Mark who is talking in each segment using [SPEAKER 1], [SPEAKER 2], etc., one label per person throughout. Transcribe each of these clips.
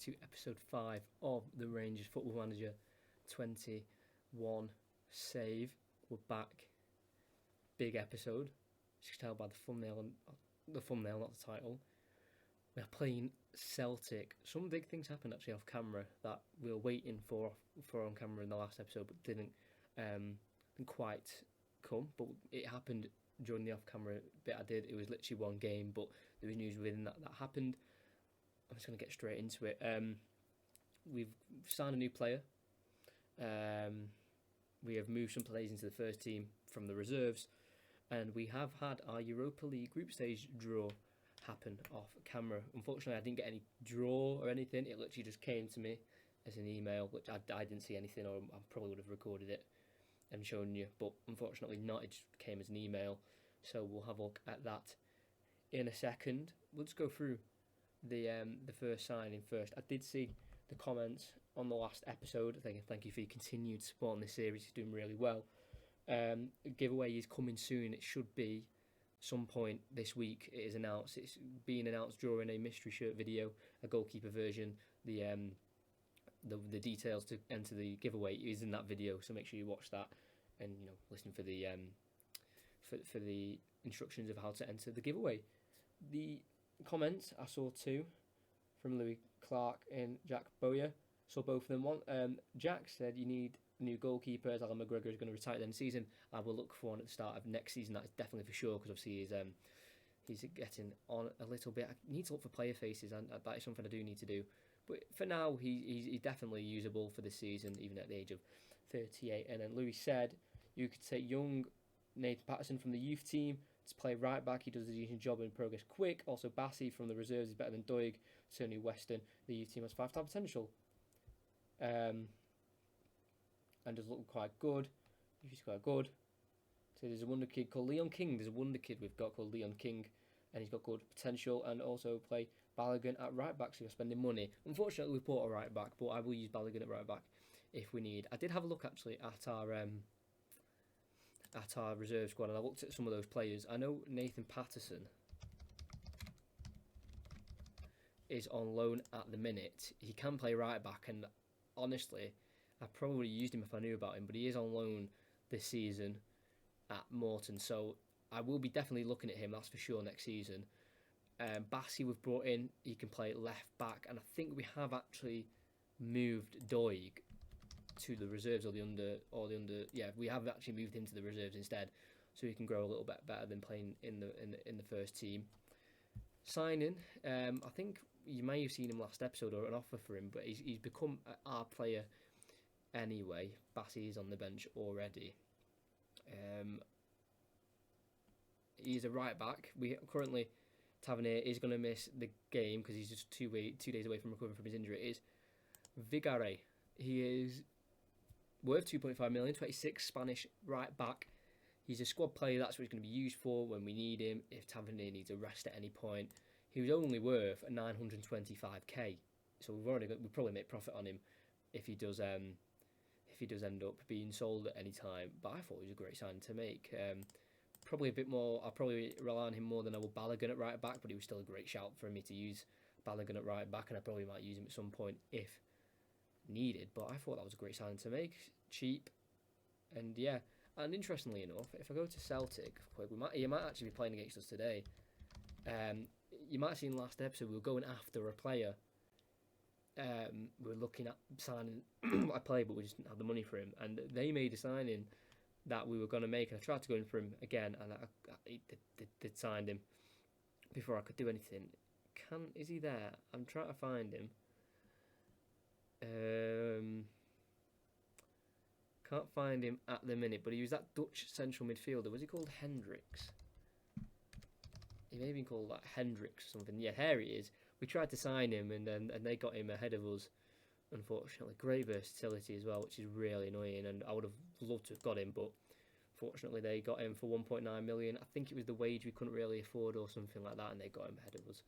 [SPEAKER 1] to episode 5 of the Rangers Football Manager 21 save. We're back. Big episode. As you can tell by the thumbnail, not the title. We are playing Celtic. Some big things happened actually off camera that we were waiting for on camera in the last episode, but didn't quite come. But it happened during the off camera bit I did. It was literally one game, but there was news within that happened. I'm just going to get straight into it. We've signed a new player. We have moved some players into the first team from the reserves, and we have had our Europa League group stage draw happen off camera. Unfortunately, I didn't get any draw or anything. It literally just came to me as an email, which I didn't see anything, or I probably would have recorded it and shown you, but unfortunately not. It just came as an email, so we'll have a look at that in a second. We'll just go through the first signing first. I did see the comments on the last episode. Thank you for your continued support on this series. It's doing really well. Giveaway is coming soon. It should be some point this week. It is announced. It's being announced during a mystery shirt video, a goalkeeper version. The details to enter the giveaway is in that video, so make sure you watch that and listen for the for the instructions of how to enter the giveaway. The comments I saw two from Louis Clark and Jack Bowyer. Saw both of them. One, Jack said you need a new goalkeeper as Alan McGregor is going to retire at the end of the season. I will look for one at the start of next season. That is definitely for sure, because obviously he's getting on a little bit. I need to look for player faces, and that is something I do need to do. But for now, he's definitely usable for this season, even at the age of 38. And then Louis said you could take young Nathan Patterson from the youth team to play right back. He does a decent job in progress quick. Also, Bassey from the reserves is better than Doig. Certainly Weston, the youth team has 5-star potential. And does look quite good. He's quite good. So there's a wonder kid called Leon King. There's a wonder kid we've got called Leon King, and he's got good potential. And also play Balogun at right back, so you're spending money. Unfortunately, we've bought a right back, but I will use Balogun at right back if we need. I did have a look actually at our reserve squad, and I looked at some of those players. I know Nathan Patterson is on loan at the minute. He can play right back, and honestly, I probably used him if I knew about him, but he is on loan this season at Morton, so I will be definitely looking at him, that's for sure, next season. Bassey we've brought in, he can play left back, and I think we have actually moved Doig to the reserves or the under. Yeah, we have actually moved him to the reserves instead, so he can grow a little bit better than playing in the first team. Signing, I think you may have seen him last episode or an offer for him, but he's become our player anyway. Bassey is on the bench already. He's a right back. We currently, Tavernier is going to miss the game because he's just 2 days away from recovering from his injury. It is Vigare. He is worth 2.5 million, 26, Spanish right back. He's a squad player. That's what he's going to be used for when we need him. If Tavernier needs a rest at any point, he was only worth 925k. So we'll probably make profit on him if he does end up being sold at any time. But I thought it was a great sign to make. Probably a bit more. I'll probably rely on him more than I will Balogun at right back, but he was still a great shout for me to use Balogun at right back, and I probably might use him at some point if needed. But I thought that was a great sign to make. Cheap, and yeah. And interestingly enough, if I go to Celtic, he might actually be playing against us today. You might have seen last episode we were going after a player. We were looking at signing a player, but we just didn't have the money for him. And they made a signing that we were going to make, and I tried to go in for him again, and they signed him before I could do anything. Is he there? I'm trying to find him. Can't find him at the minute, but he was that Dutch central midfielder. Was he called Hendricks? He may have been called like Hendricks or something. Yeah, here he is. We tried to sign him, and they got him ahead of us. Unfortunately, great versatility as well, which is really annoying. And I would have loved to have got him, but fortunately they got him for 1.9 million. I think it was the wage we couldn't really afford or something like that, and they got him ahead of us.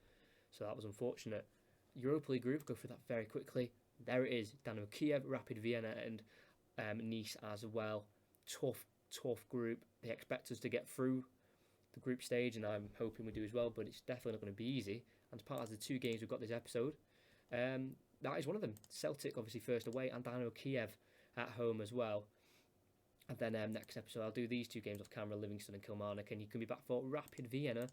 [SPEAKER 1] So that was unfortunate. Europa League group, go through that very quickly. There it is. Dynamo Kiev, Rapid Vienna, and Nice as well. Tough group. They expect us to get through the group stage, and I'm hoping we do as well, but it's definitely not going to be easy. And as part of the 2 games we've got this episode, that is one of them. Celtic, obviously, first away, and Dynamo Kiev at home as well. And then next episode, I'll do these 2 games off camera, Livingston and Kilmarnock, and you can be back for Rapid Vienna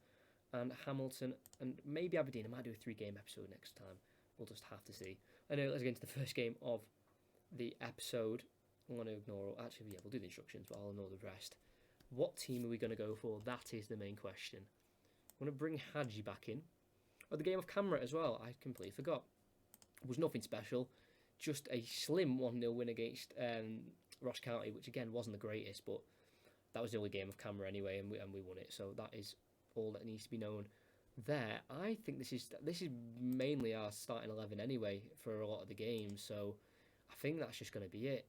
[SPEAKER 1] and Hamilton, and maybe Aberdeen. I might do a 3-game episode next time. We'll just have to see. Anyway, let's get into the first game of the episode. I'm going to ignore... Actually, yeah, we'll do the instructions, but I'll ignore the rest. What team are we going to go for? That is the main question. I'm going to bring Hadji back in. Oh, the game of camera as well. I completely forgot. It was nothing special. Just a slim 1-0 win against Ross County, which again wasn't the greatest, but that was the only game of camera anyway, and we won it. So that is all that needs to be known there. I think this is mainly our starting 11 anyway for a lot of the games, so I think that's just going to be it.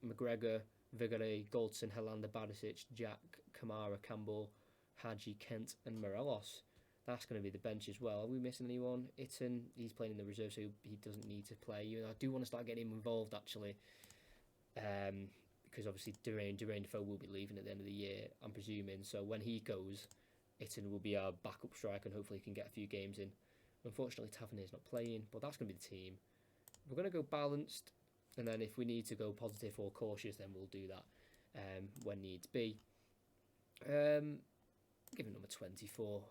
[SPEAKER 1] McGregor, Vigare, Goldson, Helanda, Barisic, Jack, Kamara, Campbell, Hadji, Kent and Morelos. That's going to be the bench as well. Are we missing anyone? Itten, he's playing in the reserve, so he doesn't need to play. You know, I do want to start getting him involved actually, because obviously Durain Defoe will be leaving at the end of the year, I'm presuming. So when he goes, Itten will be our backup striker, and hopefully he can get a few games in. Unfortunately, Tavernier's not playing, but that's going to be the team. We're going to go balanced, and then if we need to go positive or cautious, then we'll do that when needs be. Give him number 24.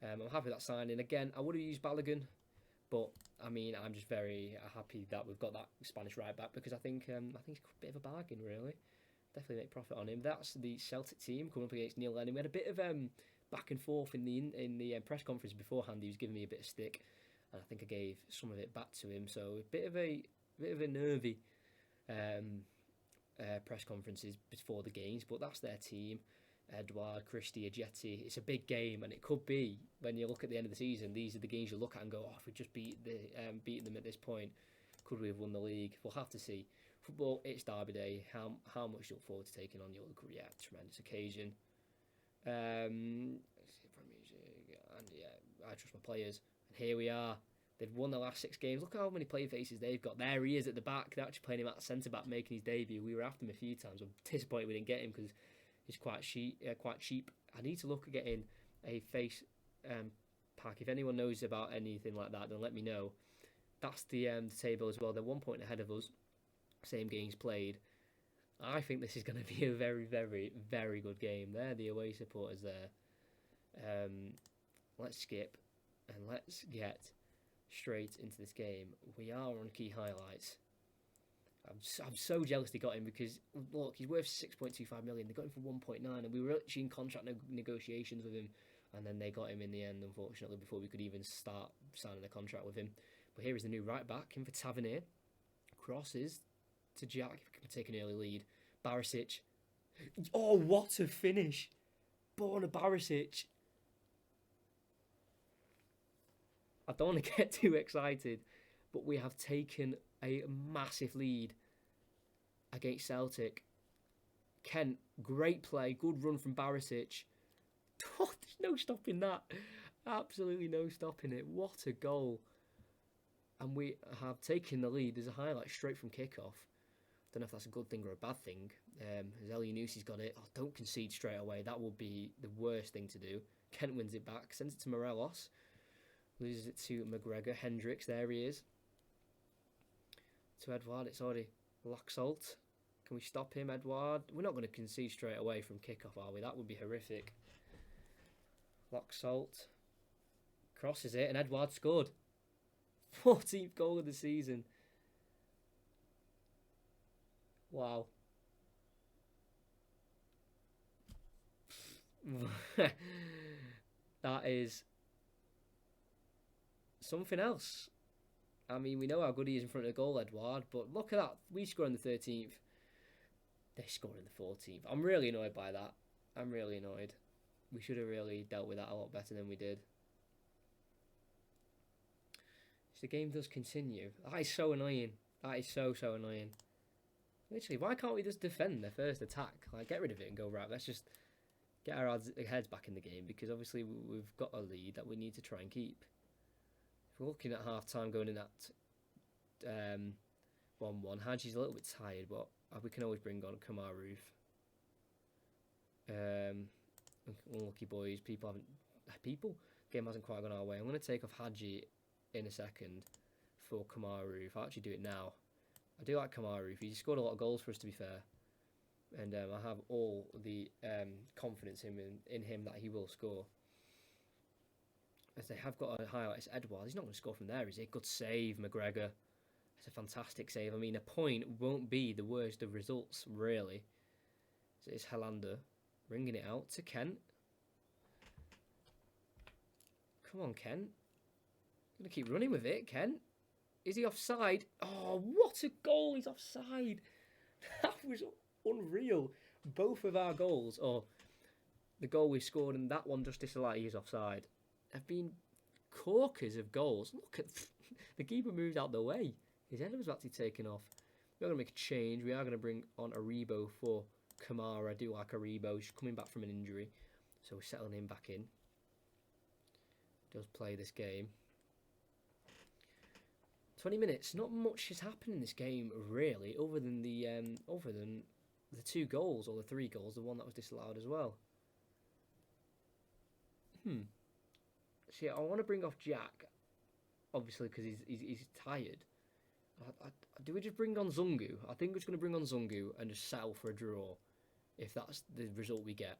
[SPEAKER 1] I'm happy with that signing. Again, I would have used Balogun, but I mean, I'm just very happy that we've got that Spanish right back, because I think he's a bit of a bargain, really. Definitely make profit on him. That's the Celtic team coming up against Neil Lennon. We had a bit of back and forth in the press conference beforehand. He was giving me a bit of stick, and I think I gave some of it back to him. So a bit of a nervy press conferences before the games, but that's their team. Edouard, Christie, Ajeti. It's a big game, and it could be, when you look at the end of the season, these are the games you look at and go, oh, if we just beaten them at this point, could we have won the league? We'll have to see. Football, it's Derby Day. How much you look forward to taking on your local? Yeah, tremendous occasion. And yeah, I trust my players. And here we are. They've won the last 6 games. Look how many player faces they've got. There he is at the back. They're actually playing him at centre back, making his debut. We were after him a few times. I'm disappointed we didn't get him because he's quite cheap. I need to look at getting a face pack. If anyone knows about anything like that, then let me know. That's the table as well. They're 1 point ahead of us. Same games played. I think this is going to be a very, very, very good game. They're the away supporters there. Let's skip and let's get straight into this game. We are on key highlights. I'm so jealous they got him, because look, he's worth 6.25 million. They got him for 1.9, and we were actually in contract negotiations with him, and then they got him in the end, unfortunately, before we could even start signing a contract with him. But here is the new right back, in for Tavernier. Crosses to Jack, can take an early lead. Barisic. Oh, what a finish! Borna Barisic. I don't want to get too excited, but we have taken a massive lead against Celtic. Kent, great play, good run from Barisic. Oh, there's no stopping that. Absolutely no stopping it. What a goal. And we have taken the lead. There's a highlight straight from kickoff. Don't know if that's a good thing or a bad thing. As Elyounoussi got it. Oh, don't concede straight away. That would be the worst thing to do. Kent wins it back, sends it to Morelos. Loses it to McGregor. Hendricks, there he is. To Edouard, it's already Laxalt. Can we stop him, Edouard? We're not going to concede straight away from kickoff, are we? That would be horrific. Laxalt crosses it, and Edouard scored. 14th goal of the season. Wow. That is something else. I mean, we know how good he is in front of the goal, Edouard, but look at that. We score on the 13th. They score in the 14th. I'm really annoyed by that. I'm really annoyed. We should have really dealt with that a lot better than we did. So the game does continue. That is so annoying. That is so annoying. Literally, why can't we just defend their first attack? Like, get rid of it and go, right, let's just get our heads back in the game, because obviously we've got a lead that we need to try and keep. If we're looking at half-time going in at 1-1, Hadji's a little bit tired, but we can always bring on Kamaru. Unlucky boys. Game hasn't quite gone our way. I'm going to take off Hadji in a second for Kamaru. If I actually do it now, I do like Kamaru. He scored a lot of goals for us, to be fair, and I have all the confidence in him that he will score. As they have got a highlight, it's Edouard. He's not going to score from there, is he? Good save, McGregor. It's a fantastic save. I mean, a point won't be the worst of results, really. So it's Helander ringing it out to Kent. Come on, Kent. Going to keep running with it, Kent. Is he offside? Oh, what a goal! He's offside. That was unreal. Both of our goals, or the goal we scored and that one just disallowed, he's offside, have been corkers of goals. Look at the keeper moved out the way. His head was actually taken off. We're going to make a change. We are going to bring on Aribo for Kamara. I do like Aribo. He's coming back from an injury, so we're settling him back in. Does play this game. 20 minutes. Not much has happened in this game really, other than the 2 goals or the 3 goals. The one that was disallowed as well. See, I want to bring off Jack, obviously, because he's tired. Do we just bring on Zungu? I think we're just going to bring on Zungu and just settle for a draw, if that's the result we get.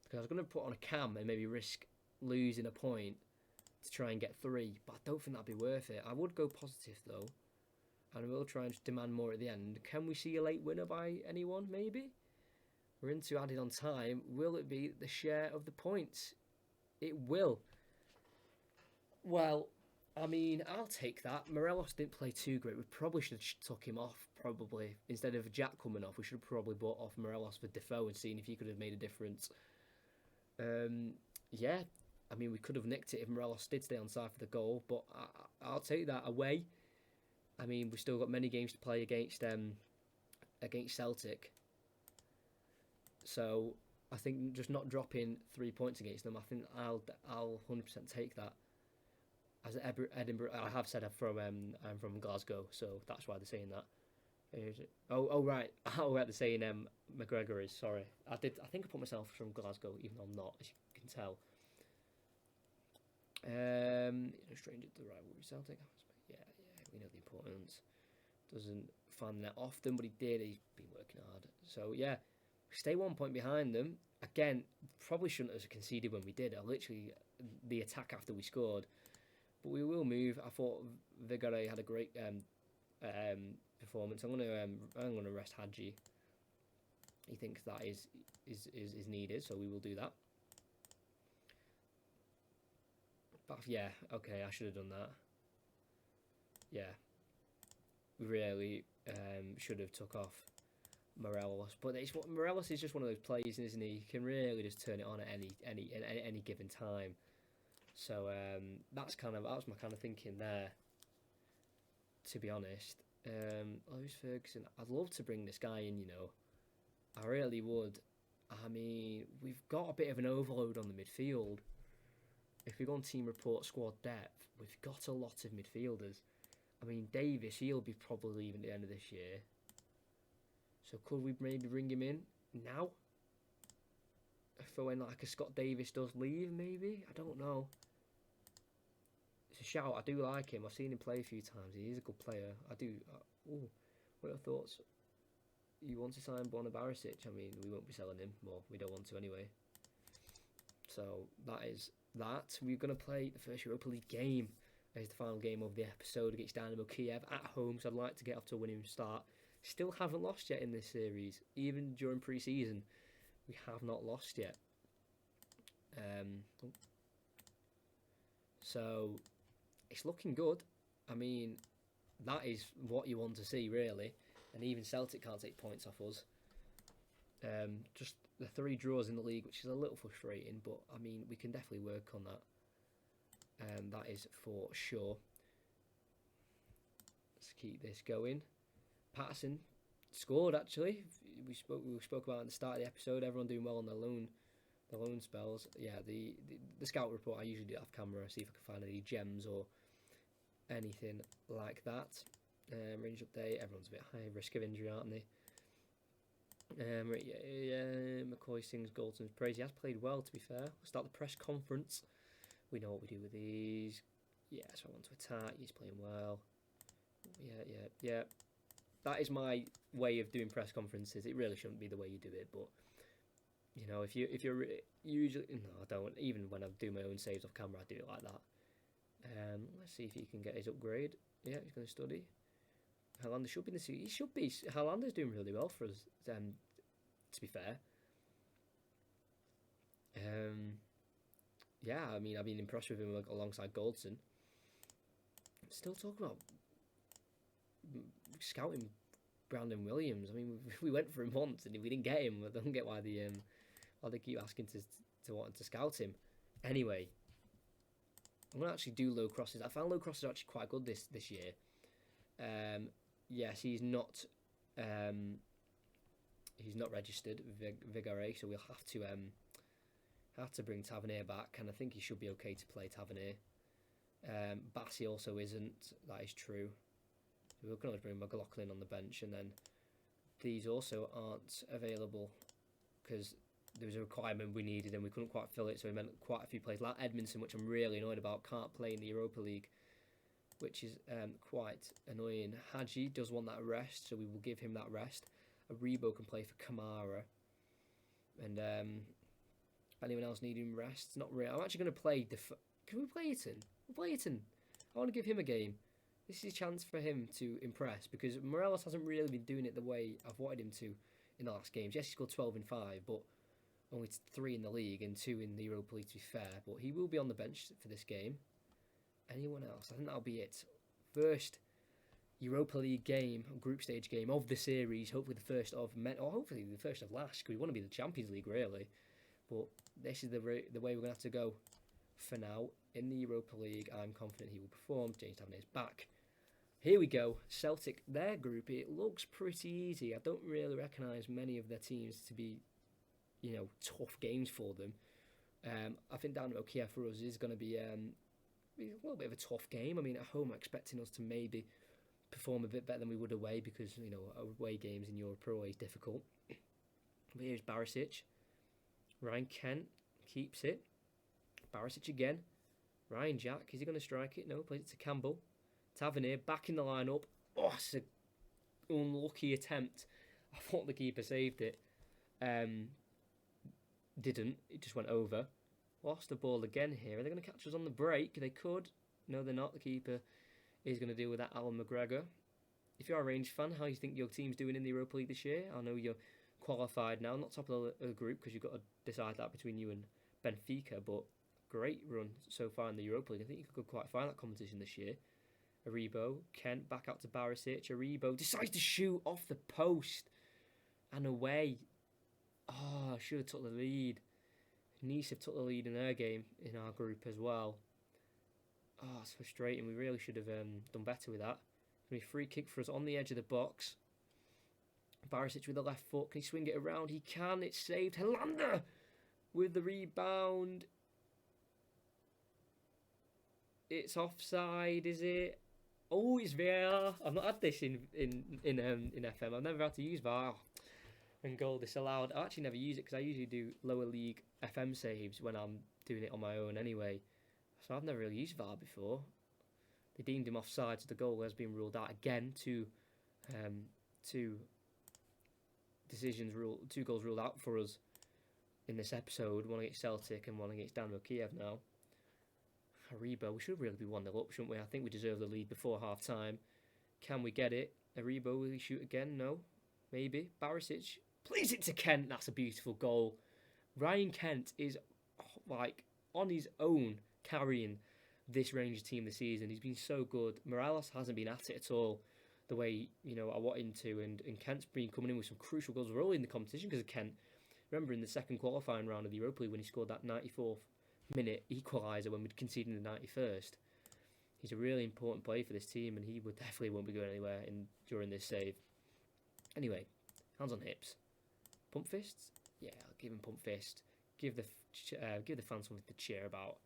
[SPEAKER 1] Because I was going to put on a cam and maybe risk losing a point to try and get 3, but I don't think that'd be worth it. I would go positive though, and we'll try and just demand more at the end. Can we see a late winner by anyone? Maybe. We're into added on time. Will it be the share of the points? It will. Well, I mean, I'll take that. Morelos didn't play too great. We probably should have took him off, probably. Instead of Jack coming off, we should have probably bought off Morelos for Defoe and seen if he could have made a difference. Yeah, I mean, we could have nicked it if Morelos did stay on side for the goal, but I'll take that away. I mean, we've still got many games to play against Celtic. So I think just not dropping 3 points against them, I think I'll 100% take that. As Edinburgh, I have said I'm from Glasgow, so that's why they're saying that. Oh right, they're saying McGregor is. Sorry, I think I put myself from Glasgow, even though I'm not, as you can tell. Stranger to the rivalry Celtic. Yeah, we know the importance. Doesn't find that often, but he did. He's been working hard. So yeah, stay 1 point behind them. Again, probably shouldn't have conceded when we did. Literally the attack after we scored. But we will move. I thought Vigare had a great performance. I'm gonna rest Hadji. He thinks that is needed, so we will do that. But yeah, okay, I should have done that. Yeah, we really should have took off Morelos. But Morelos is just one of those players, isn't he? He can really just turn it on at any given time. So that's my kind of thinking there, to be honest. Lewis Ferguson, I'd love to bring this guy in, you know. I really would. I mean, we've got a bit of an overload on the midfield. If we go on team report squad depth, we've got a lot of midfielders. I mean, Davis, he'll be probably leaving at the end of this year. So could we maybe bring him in now? For when like a Scott Davis does leave, maybe? I don't know. It's a shout. I do like him. I've seen him play a few times. He is a good player. I do. What are your thoughts? You want to sign Borna Barisic? I mean, we won't be selling him. Well, we don't want to anyway. So that is that. We're going to play the first Europa League game. It's the final game of the episode against Dynamo Kiev at home. So I'd like to get off to a winning start. Still haven't lost yet in this series. Even during pre-season, we have not lost yet. So it's looking good. I mean, that is what you want to see, really. And even Celtic can't take points off us. Just the 3 draws in the league, which is a little frustrating, but I mean, we can definitely work on that. That is for sure. Let's keep this going. Patterson scored, actually. We spoke about at the start of the episode. Everyone doing well on their loan spells. Yeah, the scout report, I usually do it off camera, see if I can find any gems or anything like that. Range update, everyone's a bit high risk of injury, aren't they? McCoy sings Goldson's praise. He has played well, to be fair. We'll start the press conference. We know what we do with these. Yeah, so I want to attack. He's playing well. Yeah. That is my way of doing press conferences. It really shouldn't be the way you do it, but you know, if you're usually no, I don't. Even when I do my own saves off camera, I do it like that. Let's see if he can get his upgrade. Yeah, he's going to study. Helander should be in the seat. He should be. Helander's doing really well for us. To be fair. Yeah, I mean, I've been impressed with him alongside Goldson. Still talking about scouting Brandon Williams. I mean, we went for him once and we didn't get him. I don't get why they keep asking to want to scout him. Anyway, I'm gonna actually do low crosses. I found low crosses actually quite good this year. Yes, he's not registered Vigare, so we'll have to bring Tavernier back, and I think he should be okay to play Tavernier. Bassey also isn't. That is true. We can always bring McLaughlin on the bench, and then these also aren't available because there was a requirement we needed and we couldn't quite fill it, so we meant quite a few players like Edmondson, which I'm really annoyed about, can't play in the Europa League, which is quite annoying. Hadji does want that rest, so we will give him that rest. Aribo can play for Kamara, and anyone else needing rest? Not really. I'm actually going to play. Can we play Eaton? We'll play Eaton. I want to give him a game. This is a chance for him to impress because Morelos hasn't really been doing it the way I've wanted him to in the last games. Yes, he scored 12 in 5, but only 3 in the league and 2 in the Europa League, to be fair. But he will be on the bench for this game. Anyone else? I think that'll be it. First Europa League game, group stage game of the series. Hopefully the first of hopefully the first of last. Because we want to be the Champions League, really. But this is the way we're going to have to go for now. In the Europa League, I'm confident he will perform. James Tavernier's back. Here we go. Celtic, their group, it looks pretty easy. I don't really recognise many of their teams to be, tough games for them. I think Dynamo Kiev for us is going to be a little bit of a tough game. I mean, at home, I'm expecting us to maybe perform a bit better than we would away because, away games in Europe are always difficult. But here's Barisic. Ryan Kent keeps it. Barisic again. Ryan Jack, is he going to strike it? No, plays it to Campbell. Tavernier back in the lineup. Oh, it's an unlucky attempt. I thought the keeper saved it. Didn't. It just went over. Lost the ball again here. Are they going to catch us on the break? They could. No, they're not. The keeper is going to deal with that, Alan McGregor. If you're a Rangers fan, how do you think your team's doing in the Europa League this year? I know you're qualified now, not top of the group because you've got to decide that between you and Benfica, but great run so far in the Europa League. I think you could quite find that competition this year. Aribo, Kent back out to Barisic. Aribo decides to shoot off the post and away. Oh, I should have took the lead. Nice have took the lead in their game in our group as well. Oh, it's frustrating. We really should have done better with that. It's going to be a free kick for us on the edge of the box. Barisic with the left foot. Can he swing it around? He can. It's saved. Helander with the rebound. It's offside, is it? Oh, it's VAR. I've not had this in FM. I've never had to use VAR and goal disallowed. I actually never use it because I usually do lower league FM saves when I'm doing it on my own anyway. So I've never really used VAR before. They deemed him offside, so the goal has been ruled out again. Two goals ruled out for us in this episode. One against Celtic and one against Dynamo Kiev now. Aribo, we should really be 1-0 up, shouldn't we? I think we deserve the lead before half time. Can we get it? Aribo, will he shoot again? No. Maybe. Barisic plays it to Kent. That's a beautiful goal. Ryan Kent is on his own carrying this Rangers team this season. He's been so good. Morelos hasn't been at it at all the way I want him to, and Kent's been coming in with some crucial goals. We're all in the competition because of Kent. Remember in the second qualifying round of the Europa League when he scored that 94th minute equaliser when we'd conceded in the 91st. He's a really important player for this team, and he definitely won't be going anywhere during this save. Anyway, hands on hips. Pump fists? Yeah, I'll give him pump fist. Give the fans something to cheer about.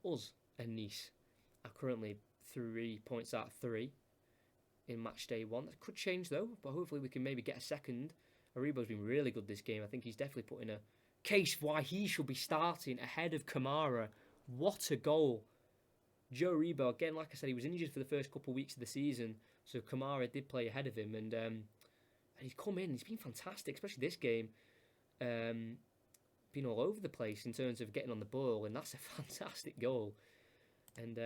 [SPEAKER 1] Us, and Nice are currently 3 points out of 3 in match day 1. That could change though, but hopefully we can maybe get a second. Aribo's been really good this game. I think he's definitely put in a case why he should be starting ahead of Kamara. What a goal. Joe Rebo, again, like I said, he was injured for the first couple of weeks of the season, so Kamara did play ahead of him, and he's come in. He's been fantastic, especially this game. Been all over the place in terms of getting on the ball, and that's a fantastic goal. And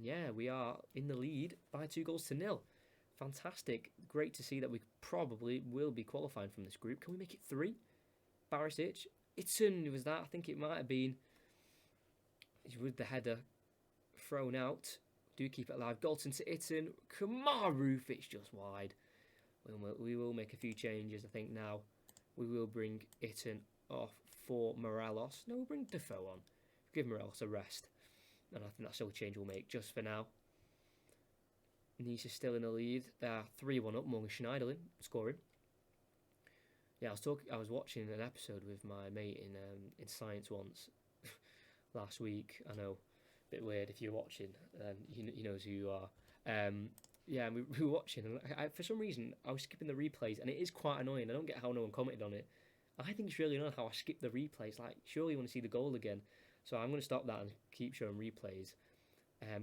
[SPEAKER 1] yeah, we are in the lead by 2-0. Fantastic. Great to see that we probably will be qualifying from this group. Can we make it 3? Barisic. Itton was that. I think it might have been. With the header thrown out. Do keep it alive. Dalton to Itton. Kamaru. It's just wide. We will make a few changes, I think, now. We will bring Itton off for Morelos. No, we'll bring Defoe on. Give Morelos a rest. And I think that's the only change we'll make just for now. Nice is still in the lead. They're 3-1 up. Morgan Schneiderlin scoring. Yeah, I was watching an episode with my mate in science once last week. I know, a bit weird if you're watching. He knows who you are. Yeah, we were watching, and for some reason I was skipping the replays, and it is quite annoying. I don't get how no one commented on it. I think it's really annoying how I skip the replays. Like, surely you want to see the goal again. So I'm going to stop that and keep showing replays.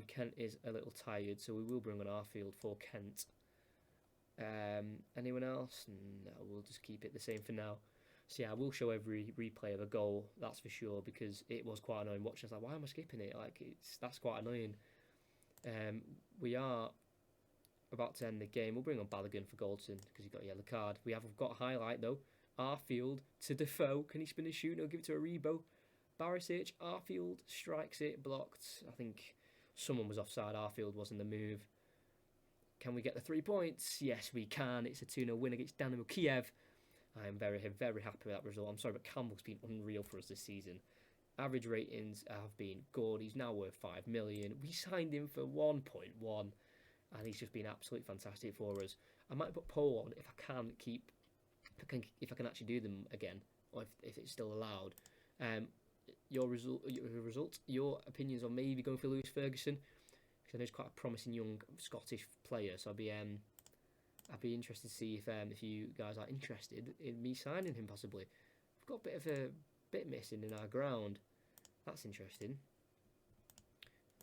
[SPEAKER 1] Kent is a little tired, so we will bring on Arfield for Kent. Anyone else? No, we'll just keep it the same for now. So yeah, I will show every replay of a goal, that's for sure, because it was quite annoying watching. I was like, why am I skipping it? Like, that's quite annoying. We are about to end the game. We'll bring on Balogun for Goldson because he got a yellow card. We've got a highlight though. Arfield to Defoe. Can he spin a shoot? No, give it to Aribo. Barisic. Arfield strikes it. Blocked. I think someone was offside. Arfield was in the move. Can we get the 3 points? Yes, we can. It's a 2-0 win against Dynamo Kiev. I am very, very happy with that result. I'm sorry, but Campbell's been unreal for us this season. Average ratings have been good. He's now worth 5 million. We signed him for 1.1, and he's just been absolutely fantastic for us. I might put poll on if I can actually do them again, or if it's still allowed. Your opinions on maybe going for Lewis Ferguson, because I know he's quite a promising young Scottish player. So I'd be interested to see if you guys are interested in me signing him possibly. We've got a bit missing in our ground. That's interesting.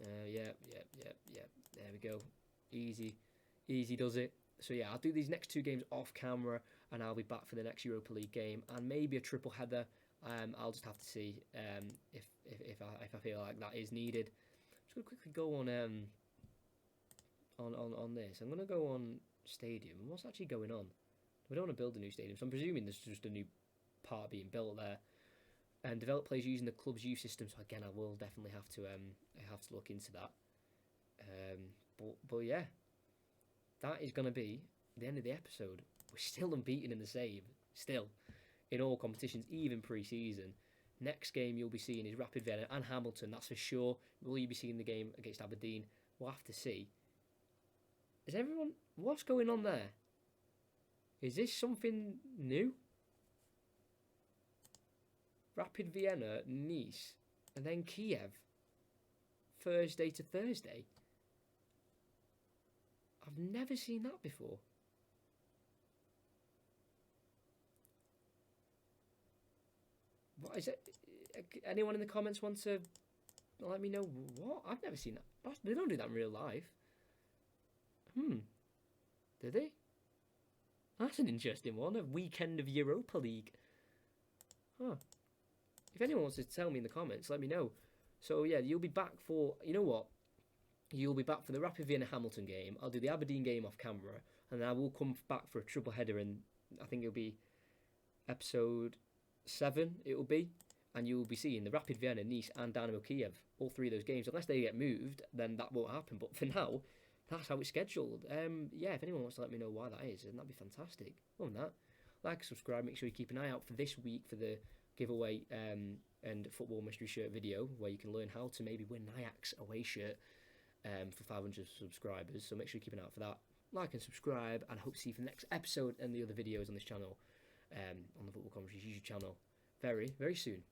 [SPEAKER 1] Yeah. There we go. Easy does it. So yeah, I'll do these next 2 games off camera, and I'll be back for the next Europa League game and maybe a triple header. I'll just have to see if I feel like that is needed. I'm just gonna quickly go on this. I'm gonna go on stadium. What's actually going on? We don't want to build a new stadium, so I'm presuming there's just a new part being built there. And develop players using the club's youth system. So again, I will definitely have to look into that. But yeah, that is going to be the end of the episode. We're still unbeaten in the save, still in all competitions, even pre-season. Next game you'll be seeing is Rapid Vienna and Hamilton. That's for sure. Will you be seeing the game against Aberdeen? We'll have to see. What's going on there? Is this something new? Rapid Vienna, Nice, and then Kiev. Thursday to Thursday. I've never seen that before. What is it? Anyone in the comments want to let me know what? I've never seen that. They don't do that in real life. Do they? That's an interesting one. A weekend of Europa League. Huh. If anyone wants to tell me in the comments, let me know. So yeah, you'll be back for, you know what? You'll be back for the Rapid Vienna Hamilton game. I'll do the Aberdeen game off camera, and then I will come back for a triple header, and I think it'll be episode 7. It will be, and you will be seeing the Rapid Vienna, Nice, and Dynamo Kiev. All 3 of those games. Unless they get moved, then that won't happen. But for now, that's how it's scheduled. Yeah, if anyone wants to let me know why that is, then that'd be fantastic. Other than that, like, subscribe. Make sure you keep an eye out for this week for the giveaway and football mystery shirt video, where you can learn how to maybe win an Ajax away shirt for 500 subscribers. So make sure you keep an eye out for that. Like and subscribe, and I hope to see you for the next episode and the other videos on this channel, on the Football Commentaries YouTube channel, very, very soon.